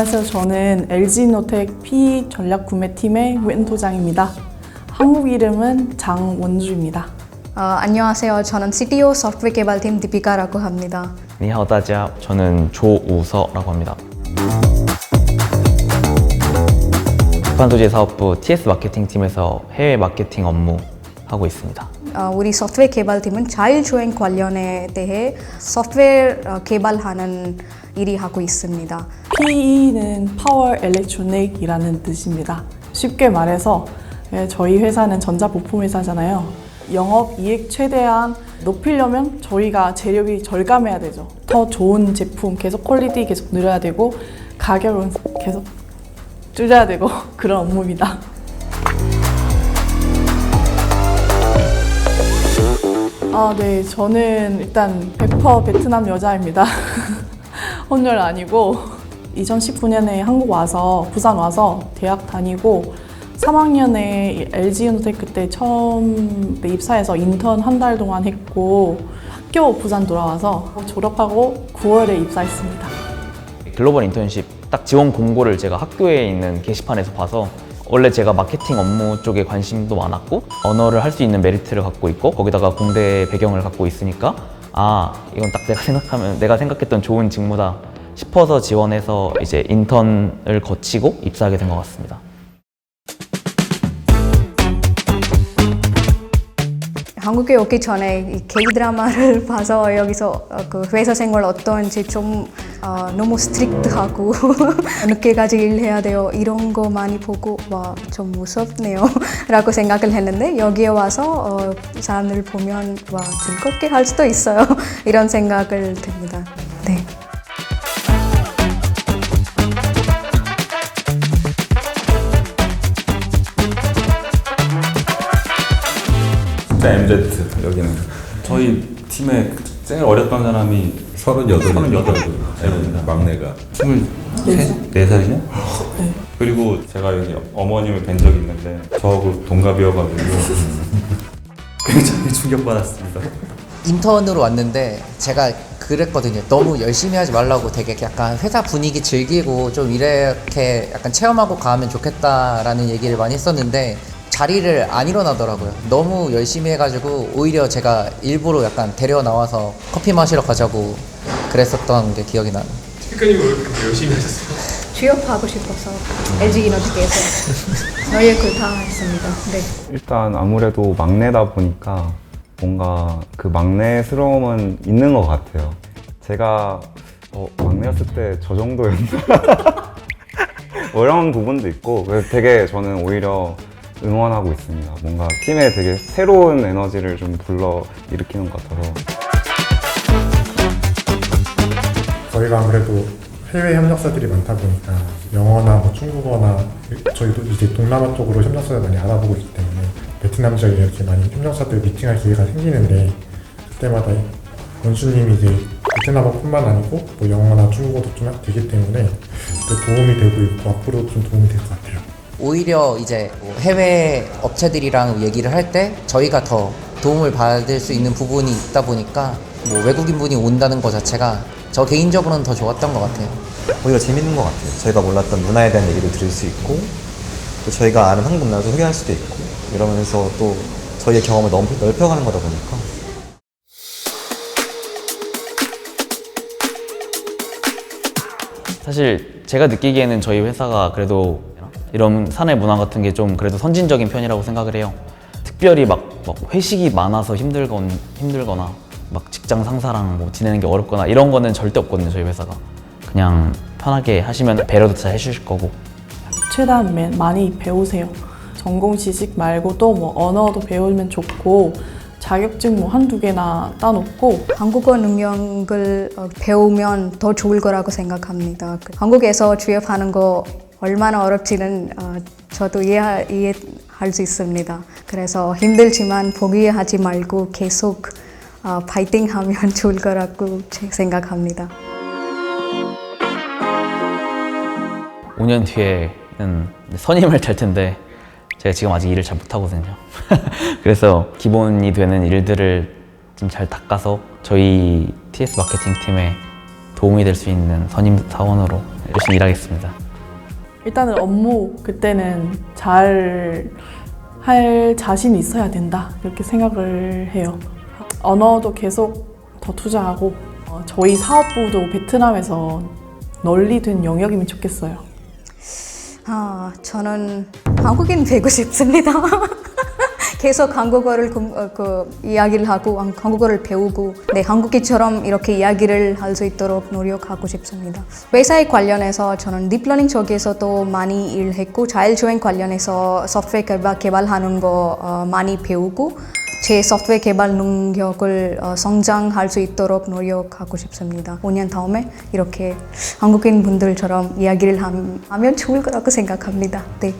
안녕하세요. 저는 LG노텍 PE 전략구매팀의 웬도장입니다. 한국 이름은 장원주입니다. 안녕하세요. 저는 CTO 소프트웨어 개발팀 디피카라고 합니다. 니하오 다지아, 저는 조우서라고 합니다. 북한소재 사업부 TS 마케팅팀에서 해외 마케팅 업무 하고 있습니다. 우리 소프트웨어 개발팀은 자율주행 관련에 대해 소프트웨어 개발하는 일이 하고 있습니다. PE는 파워 엘렉트로닉이라는 뜻입니다. 쉽게 말해서 저희 회사는 전자부품 회사잖아요. 영업이익 최대한 높이려면 저희가 재료비 절감해야 되죠. 더 좋은 제품, 계속 퀄리티 계속 늘려야 되고 가격은 계속 줄여야 되고 그런 업무입니다. 네, 저는 일단 100% 베트남 여자입니다. 혼혈 아니고 2019년에 한국 와서 부산 와서 대학 다니고 3학년에 LG노텍 그때 처음 입사해서 인턴 한 달 동안 했고 학교 부산 돌아와서 졸업하고 9월에 입사했습니다. 글로벌 인턴십 딱 지원 공고를 제가 학교에 있는 게시판에서 봐서 원래 제가 마케팅 업무 쪽에 관심도 많았고 언어를 할 수 있는 메리트를 갖고 있고 거기다가 공대 배경을 갖고 있으니까 이건 딱 내가 생각했던 좋은 직무다 싶어서 지원해서 이제 인턴을 거치고 입사하게 된 것 같습니다. 한국에 오기 전에 이 K-드라마를 봐서 여기서 그 회사 생활 어떤지 좀 너무 스트릭트하고 늦게까지 일해야 돼요 이런 거 많이 보고 와 좀 무섭네요 라고 생각을 했는데 여기에 와서 사람들 보면 와 즐겁게 할 수도 있어요 이런 생각을 듭니다. 네. MZ 여기는 저희 팀에 제일 어렸던 사람이 38입니다. 막내가 24살이냐? 네. 그리고 제가 여기 어머님을 뵌 적이 있는데 저하고 동갑이어가지고 굉장히 충격받았습니다. 인턴으로 왔는데 제가 그랬거든요. 너무 열심히 하지 말라고 되게 약간 회사 분위기 즐기고 좀 이렇게 약간 체험하고 가면 좋겠다라는 얘기를 많이 했었는데 자리를 안 일어나더라고요. 너무 열심히 해가지고 오히려 제가 일부러 약간 데려 나와서 커피 마시러 가자고 그랬었던 게 기억이 나요. 피크닉을 왜 그렇게 열심히 하셨어요? 취업하고 싶어서 LG노텍에서 너의 글 다 했습니다. 네. 일단 아무래도 막내다 보니까 뭔가 그 막내스러움은 있는 것 같아요. 제가 막내였을 때 저 정도였나? 뭐 이런 부분도 있고 그래서 되게 저는 오히려 응원하고 있습니다. 뭔가 팀에 되게 새로운 에너지를 좀 불러일으키는 것 같아서. 저희가 아무래도 해외 협력사들이 많다 보니까 영어나 뭐 중국어나 저희도 이제 동남아 쪽으로 협력사를 많이 알아보고 있기 때문에 베트남 지역에 이렇게 많이 협력사들 미팅할 기회가 생기는데 그때마다 원수님이 이제 베트남어뿐만 아니고 뭐 영어나 중국어도 좀 되기 때문에 도움이 되고 있고 앞으로 좀 도움이 될 것 같아요. 오히려 이제 해외 업체들이랑 얘기를 할 때 저희가 더 도움을 받을 수 있는 부분이 있다 보니까 뭐 외국인 분이 온다는 것 자체가 저 개인적으로는 더 좋았던 것 같아요. 오히려 재밌는 것 같아요. 저희가 몰랐던 문화에 대한 얘기도 들을 수 있고 또 저희가 아는 한국 문화도 소개할 수도 있고 이러면서 또 저희의 경험을 넓혀가는 거다 보니까 사실 제가 느끼기에는 저희 회사가 그래도 이런 사내 문화 같은 게 좀 그래도 선진적인 편이라고 생각을 해요. 특별히 막 회식이 많아서 힘들거나 막 직장 상사랑 뭐 지내는 게 어렵거나 이런 거는 절대 없거든요. 저희 회사가 그냥 편하게 하시면 배려도 잘 해주실 거고 최대한 많이 배우세요. 전공 지식 말고도 뭐 언어도 배우면 좋고 자격증 뭐 한두 개나 따놓고 한국어 능력을 배우면 더 좋을 거라고 생각합니다. 한국에서 취업하는 거 얼마나 어렵지는 저도 이해할 수 있습니다. 그래서 힘들지만 포기하지 말고 계속 파이팅하면 좋을 거라고 생각합니다. 5년 뒤에는 선임을 될 텐데 제가 지금 아직 일을 잘 못하거든요. 그래서 기본이 되는 일들을 좀 잘 닦아서 저희 TS 마케팅 팀에 도움이 될 수 있는 선임 사원으로 열심히 일하겠습니다. 일단은 업무 그때는 잘 할 자신이 있어야 된다 이렇게 생각을 해요. 언어도 계속 더 투자하고 저희 사업부도 베트남에서 널리 된 영역이면 좋겠어요. 저는 한국인 되고 싶습니다. 계속 한국어를 이야기를 하고 한국어를 배우고 한국인처럼 이렇게 이야기를 할 수 있도록 노력하고 싶습니다. 회사에 관련해서 저는 딥러닝 쪽에서도 많이 일했고 자율주행 관련해서 소프트웨어 개발하는 거 많이 배우고 제 소프트웨어 개발 능력을 성장할 수 있도록 노력하고 싶습니다. 5년 다음에 이렇게 한국인 분들처럼 이야기를 하면 좋을 거라고 생각합니다. 네.